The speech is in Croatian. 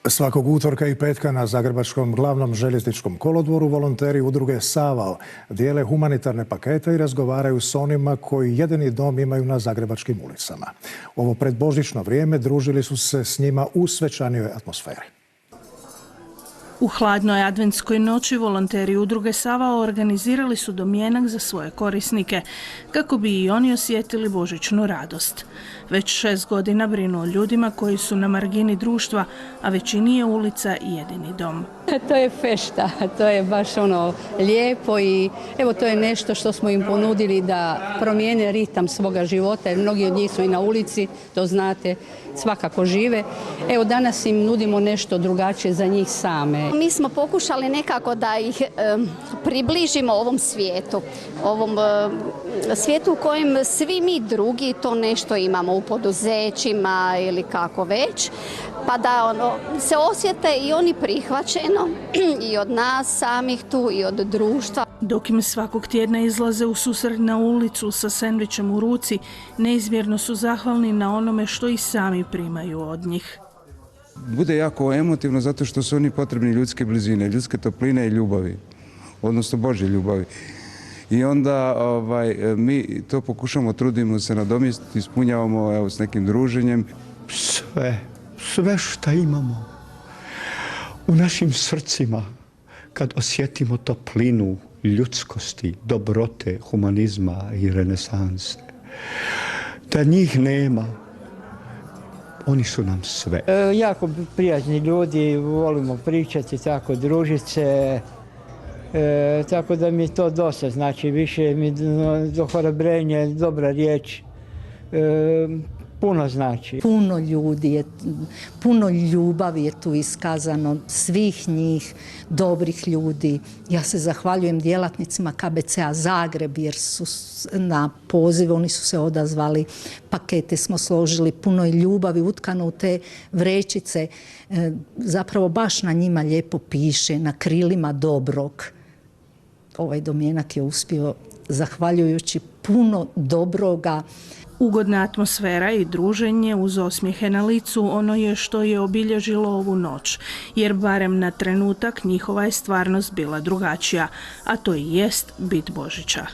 Svakog utorka i petka na Zagrebačkom glavnom željezničkom kolodvoru volonteri udruge Savao dijele humanitarne pakete i razgovaraju s onima koji jedini dom imaju na zagrebačkim ulicama. Ovo predbožićno vrijeme družili su se s njima u svečanijoj atmosferi. U hladnoj adventskoj noći volonteri udruge Savao organizirali su domjenak za svoje korisnike, kako bi i oni osjetili božićnu radost. Već 6 godina brinu o ljudima koji su na margini društva, a većini je ulica jedini dom. To je fešta, to je baš lijepo i evo to je nešto što smo im ponudili da promijene ritam svoga života, jer mnogi od njih su i na ulici, to znate, svakako žive. Evo danas im nudimo nešto drugačije za njih same. Mi smo pokušali nekako da ih približimo ovom svijetu u kojem svi mi drugi to nešto imamo u poduzećima ili kako već, pa da se osjete i oni prihvaćeno i od nas samih tu i od društva. Dok im svakog tjedna izlaze u susret na ulicu sa sendvičem u ruci, neizmjerno su zahvalni na onome što i sami primaju od njih. Bude jako emotivno zato što su oni potrebni ljudske blizine, ljudske topline i ljubavi, odnosno Božje ljubavi. I onda mi to pokušamo, trudimo se nadomjestiti, ispunjavamo s nekim druženjem. Sve što imamo u našim srcima, kad osjetimo toplinu ljudskosti, dobrote, humanizma i renesanse, da njih nema, oni su nam sve. Jako prijatni ljudi, volimo pričati, tako družiti se, tako da mi to dosta znači, više mi ohrabrenje, dobra riječ, puno znači. Puno ljudi, puno ljubavi je tu iskazano, svih njih, dobrih ljudi. Ja se zahvaljujem djelatnicima KBC-a Zagreb jer su na poziv, oni su se odazvali, pakete smo složili, puno je ljubavi utkano u te vrećice. Zapravo baš na njima lijepo piše, na krilima dobrog. Ovaj domjenak je uspio zahvaljujući puno dobroga. Ugodna atmosfera i druženje uz osmijehe na licu ono je što je obilježilo ovu noć, jer barem na trenutak njihova je stvarnost bila drugačija, a to i jest bit Božića.